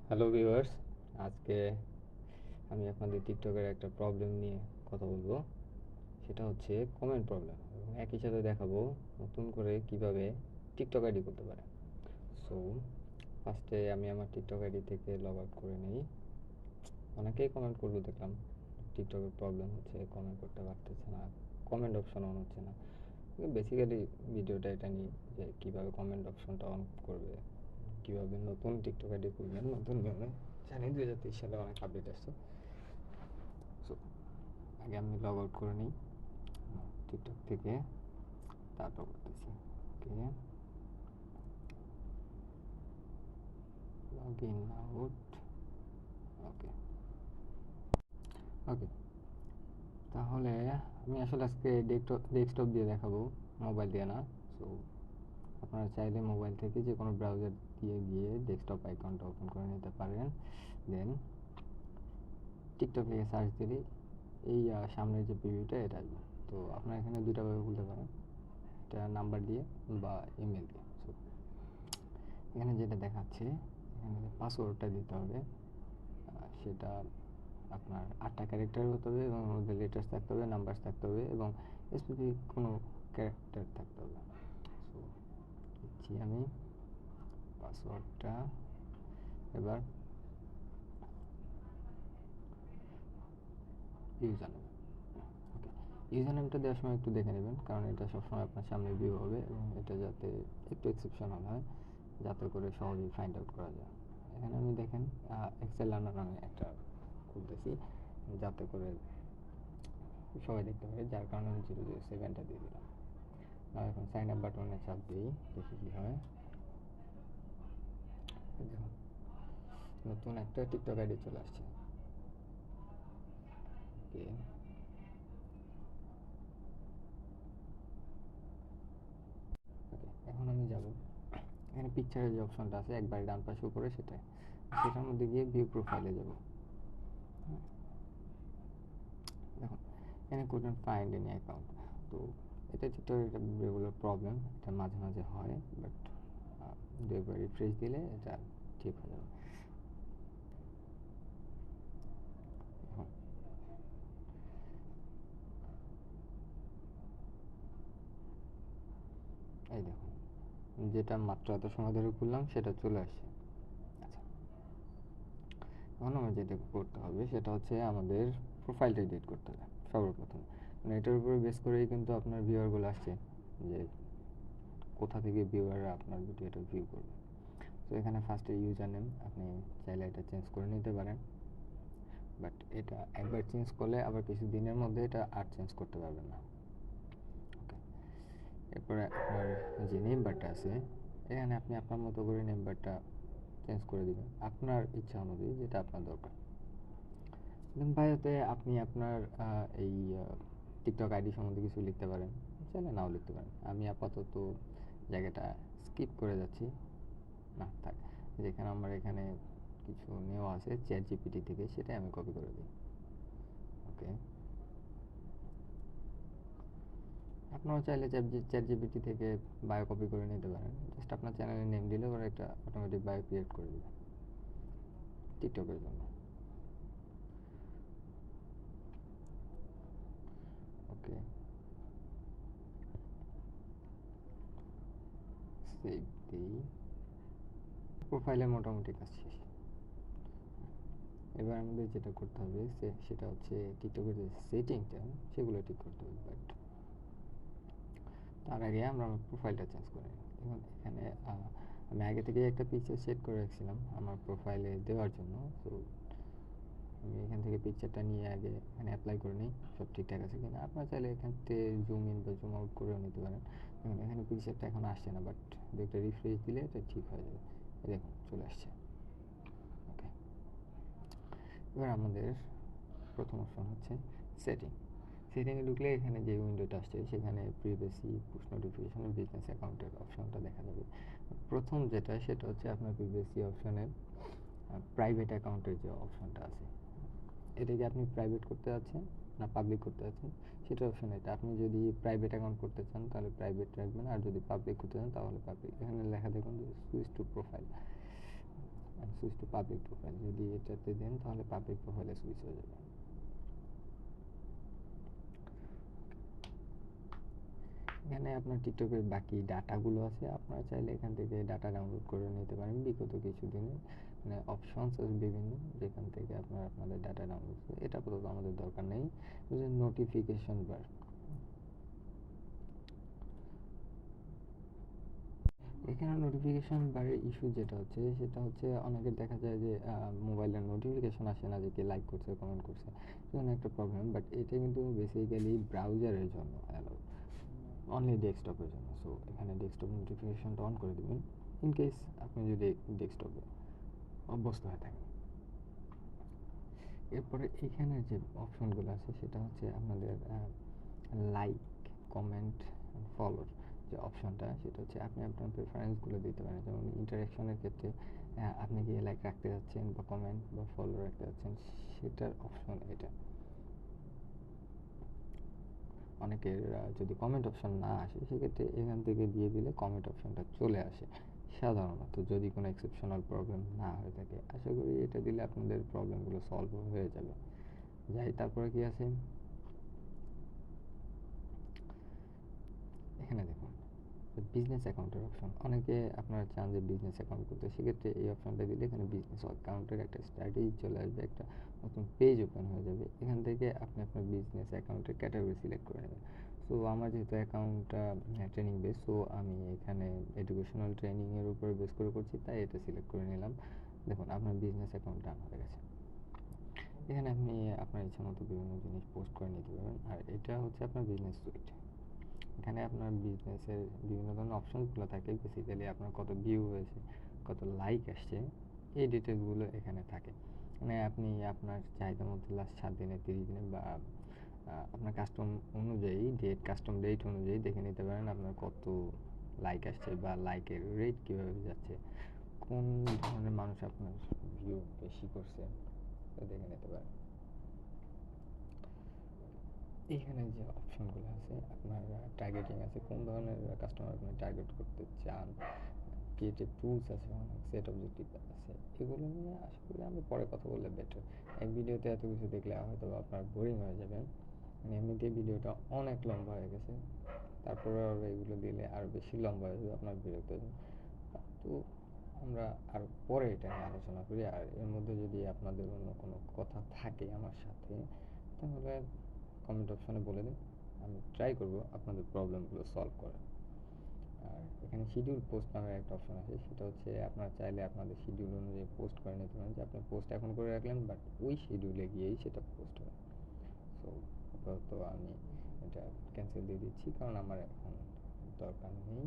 Hello viewers, আজকে আমি আপনাদের টিকটকের একটা প্রবলেম নিয়ে কথা বলবো। সেটা হচ্ছে কমেন্ট প্রবলেম, এবং একই সাথে দেখাবো নতুন করে কিভাবে টিকটক আইডি করতে পারে। সো ফার্স্টে আমি আমার টিকটক আইডি থেকে লগ আউট করে নিই। অনেকেই কমেন্ট করতে দেখলাম, টিকটকের প্রবলেম হচ্ছে কমেন্ট করতে পারতেছে না, কমেন্ট অপশন অন হচ্ছে না। বেসিক্যালি ভিডিওটা এটা নিয়ে যে কীভাবে কমেন্ট অপশনটা অন করবে, কীভাবে নতুন টিকটক আইডি খুলবেন নতুন নিয়মে। জানি 2023 সালে অনেক আপডেট আসছে। সো আগে আমি লগ আউট করে নিই টিকটক থেকে, তারপর করতেছি। ওকে, লগ ইন আউট। ওকে ওকে তাহলে আমি আসলে আজকে ডেস্কটপ দিয়ে দেখাবো, মোবাইল দিয়ে না। সো আপনারা চাইলে মোবাইল থেকে যে কোনো ব্রাউজার দিয়ে গিয়ে ডেস্কটপ অ্যাকাউন্টটা ওপেন করে নিতে পারেন। দেন টিকটক লিখে সার্চ দিলে এই সামনের যে প্রিভিউটা এটা আসবে। তো আপনারা এখানে দুটাভাবে খুলতে পারেন, এটা নাম্বার দিয়ে বা ইমেল দিয়ে। সো এখানে যেটা দেখাচ্ছে, এখানে পাসওয়ার্ডটা দিতে হবে। সেটা আপনার 8টা ক্যারেক্টার হতে হবে, এবং মধ্যে লেটার্স থাকতে হবে, নাম্বারস থাকতে হবে, এবং স্পেসিফিক কোনো ক্যারেক্টার থাকতে হবে। সো দিচ্ছি আমি পাসওয়ার্ডটা। এবার ইউজার নেম। ওকে, ইউজার নেমটা দেওয়ার সময় একটু দেখে নেবেন, কারণ এটা সবসময় আপনার সামনে ভিউ হবে, এবং এটা যাতে একটু এক্সেপশনাল হয়, যাতে করে সহজেই ফাইন্ড আউট করা যায়। এখানে আমি দেখেন এক্সেল লার্নার নামে একটা খুলতেছি, যাতে করে সবাই দেখতে পারে, যার কারণে আমি 007টা দিয়ে দিলাম। আর এখন সাইন আপ বাটনে চাপ দিই, দেখি কী হয়। দেখুন, নতুন একটা টিকটক আইডি চলে আসছে। ওকে, ওকে এখন আমি যাব, এখানে পিকচারের যে অপশনটা আছে একবার ডান পাশে উপরে, সেটার মধ্যে গিয়ে ভিউ প্রোফাইলে যাব। দেখুন, এখানে couldn't ফাইন্ড এনি অ্যাকাউন্ট। তো এটা টিকটকের একটা রেগুলার প্রবলেম, এটা মাঝে মাঝে হয়, বাট দুইবার রিফ্রেশ দিলে এটা ঠিক হয়ে যাবে। এখন এই দেখুন, যেটা মাত্র এত সময় ধরে খুললাম সেটা চলে আসছে। আচ্ছা, এখন আমার যেটা করতে হবে সেটা হচ্ছে আমাদের প্রোফাইলটা এডিট করতে হবে সর্বপ্রথম। মানে এটার উপরে বেস করেই কিন্তু আপনার ভিউয়ারগুলো আসছে, যে কোথা থেকে ভিউয়াররা আপনার ভিডিওটা ভিউ করবে। তো এখানে ফার্স্টে ইউজার নেম, আপনি চাইলে এটা চেঞ্জ করে নিতে পারেন, বাট এটা একবার চেঞ্জ করলে আবার কিছু দিনের মধ্যে এটা আর চেঞ্জ করতে পারবেন না। ওকে, এরপরে আপনার যে নেম বারটা আছে, এখানে আপনি আপনার মতো করে নেম বারটা চেঞ্জ করে দেবেন আপনার ইচ্ছা অনুযায়ী, যেটা আপনার দরকার। দেন বায়োতে আপনি আপনার এই টিকটক আইডি সম্বন্ধে কিছু লিখতে পারেন, চাইলে নাও লিখতে পারেন। আমি আপাতত জায়গাটা স্কিপ করে যাচ্ছি, না থাক, যেখানে আমার এখানে কিছু নেওয়া আছে চ্যাট জিপিটি থেকে, সেটাই আমি কপি করে দিই। ওকে, আপনারা চাইলে চ্যাট জিপিটি থেকে বায়ো কপি করে নিতে পারেন। জাস্ট আপনার চ্যানেলের নেম দিলে ওরা একটা অটোমেটিক বায়ো ক্রিয়েট করে দেবে টিকটকের জন্য। ওকে, সেভ দিই। প্রোফাইলে মোটামুটি কাজ শেষ। এবার আমাদের যেটা করতে হবে সেটা হচ্ছে টিকটকের যে সেটিংটা, সেগুলো ঠিক করতে হবে। বাট তার আগে আমরা আমার প্রোফাইলটা চেঞ্জ করে নিই। দেখুন, এখানে আমি আগে থেকে একটা পিকচার সেট করে রাখছিলাম আমার প্রোফাইলে দেওয়ার জন্য। তো আমি এখান থেকে পিকচারটা নিয়ে আগে এখানে অ্যাপ্লাই করে নিই, সব ঠিকঠাক আছে কিনা। আপনারা চাইলে এখান থেকে জুম ইন বা জুম আউট করেও নিতে পারেন। দেখুন, এখানে পিকচারটা এখন আসছে না, বাট একটা রিফ্রেশ দিলে এটা ঠিক হয়ে যাবে। দেখুন, চলে আসছে। ওকে, এবার আমাদের প্রথম অপশন হচ্ছে সেটিং। সেটিংয়ে ঢুকলে এখানে যে উইন্ডোটা আসছে, সেখানে প্রিভেসি, পুশ নোটিফিকেশন, বিজনেস অ্যাকাউন্টের অপশনটা দেখা যাবে। প্রথম যেটা, সেটা হচ্ছে আপনার প্রিভেসি অপশনে প্রাইভেট অ্যাকাউন্টের যে অপশনটা আছে, এটাকে আপনি প্রাইভেট করতে যাচ্ছেন না পাবলিক করতে যাচ্ছেন, সেটা অপশন। এটা আপনি যদি প্রাইভেট অ্যাকাউন্ট করতে চান তাহলে প্রাইভেট রাখবেন, আর যদি পাবলিক করতে চান তাহলে পাবলিক। এখানে লেখা দেখুন যে switch to profile. And switch to public profile. যদি এটাতে দেন তাহলে পাবলিক প্রোফাইলে সুইচ হয়ে যাবে। এখানে আপনার টিকটকের বাকি ডাটাগুলো আছে, আপনারা চাইলে এখান থেকে ডাটা ডাউনলোড করে নিতে পারেন বিগত কিছুদিনে, মানে অপশনস আছে বিভিন্ন, যেখান থেকে আপনারা আপনাদের ডাটা ডাউনলোড করে, এটা আপাতত আমাদের দরকার নেই। নোটিফিকেশন বার, এখানে নোটিফিকেশন বারের ইস্যু যেটা হচ্ছে সেটা হচ্ছে অনেকের দেখা যায় যে মোবাইলের নোটিফিকেশন আসে না যে কে লাইক করছে কমেন্ট করছে, সেখানে একটা প্রবলেম। বাট এটা কিন্তু বেসিক্যালি ব্রাউজারের জন্য অ্যালাউ, অনলি ডেস্কটপের জন্য। সো এখানে ডেস্কটপ নোটিফিকেশনটা অন করে দেবেন ইন কেস আপনি যদি ডেস্কটপে অভ্যস্ত হয়ে থাকেন। এরপরে এখানে যে অপশনগুলো আছে সেটা হচ্ছে আপনাদের লাইক, কমেন্ট, ফলোর যে অপশনটা, সেটা হচ্ছে আপনি আপনার প্রেফারেন্সগুলো দিতে পারেন। যেমন ইন্টারেকশনের ক্ষেত্রে আপনি কি লাইক রাখতে যাচ্ছেন বা কমেন্ট বা ফলো রাখতে যাচ্ছেন, সেটার অপশন এটা। অনেকের যদি কমেন্ট অপশন না আসে সেক্ষেত্রে এখান থেকে দিয়ে দিলে কমেন্ট অপশনটা চলে আসে সাধারণত, যদি কোনো এক্সেপশনাল প্রবলেম না হয়ে থাকে। আশা করি এটা দিলে আপনাদের প্রবলেমগুলো সলভ হয়ে যাবে। যাই, তারপরে কি আছে এখানে দেখুন, বিজনেস অ্যাকাউন্টের অপশন। অনেকে আপনারা চান যে বিজনেস অ্যাকাউন্ট করতে, সেক্ষেত্রে এই অপশনটা দিলে এখানে বিজনেস অ্যাকাউন্টের একটা স্ট্র্যাটেজি চলে আসবে, একটা নতুন পেজ ওপেন হয়ে যাবে। এখান থেকে আপনি আপনার বিজনেস অ্যাকাউন্টের ক্যাটাগরি সিলেক্ট করে নেবেন। সো আমার যেহেতু অ্যাকাউন্টটা ট্রেনিং বেস, সো আমি এখানে এডুকেশনাল ট্রেনিংয়ের উপরে বেস করে করছি, তাই এটা সিলেক্ট করে নিলাম। দেখুন আপনার বিজনেস অ্যাকাউন্ট ডান হয়ে গেছে। এখানে আপনি আপনার ইচ্ছা মতো বিভিন্ন জিনিস পোস্ট করে নিতে পারবেন। আর এটা হচ্ছে আপনার বিজনেস সুইট। এখানে আপনার বিজনেসের বিভিন্ন ধরনের অপশনসগুলো থাকে, বেসিক্যালি আপনার কত ভিউ হয়েছে, কত লাইক আসছে, এই ডিটেলসগুলো এখানে থাকে। মানে আপনি আপনার চাহিদা মতো লাস্ট 7 দিনে, 30 দিনে বা আপনার কাস্টম অনুযায়ী কাস্টম রেট অনুযায়ী দেখে নিতে পারেন আপনার কত লাইক আসছে বা লাইকের রেট কীভাবে যাচ্ছে, কোন ধরনের মানুষ আপনার ভিউ বেশি করছে, তো দেখে নিতে পারেন। এখানে যে অপশনগুলো আছে আপনার টার্গেটিং আছে, কোন ধরনের কাস্টমার আপনি টার্গেট করতে চান, ক্রিয়েটিভ টুলস আছে, অনেক সেট অবজেক্টিভ আছে, এগুলো নিয়ে আশা করি আমি পরে কথা বললে বেটার। এক ভিডিওতে এত কিছু দেখলে হয়তো আপনার বোরিং হয়ে যাবে, মানে এমনিতেই ভিডিওটা অনেক লম্বা হয়ে গেছে, তারপরে আরও এগুলো দিলে আরও বেশি লম্বা হয়ে যাবে, আপনার বিরক্ত হয়ে যাবে। তো আমরা আর পরে এটা নিয়ে আলোচনা করি। আর এর মধ্যে যদি আপনাদের অন্য কোনো কথা থাকে আমার সাথে, তাহলে কমেন্ট অপশনে বলে দিন, আমি ট্রাই করব আপনাদের প্রবলেমগুলো সলভ করার। আর এখানে শিডিউল পোস্ট নামের একটা অপশন আছে, সেটা হচ্ছে আপনারা চাইলে আপনাদের শিডিউল অনুযায়ী পোস্ট করে নিতে পারেন, যে আপনি পোস্ট এখন করে রাখলেন বাট ওই শিডিউলে গিয়েই সেটা পোস্ট হবে। সো আপাতত আমি এটা ক্যান্সেল দিয়ে দিচ্ছি, কারণ আমার এখন দরকার নেই।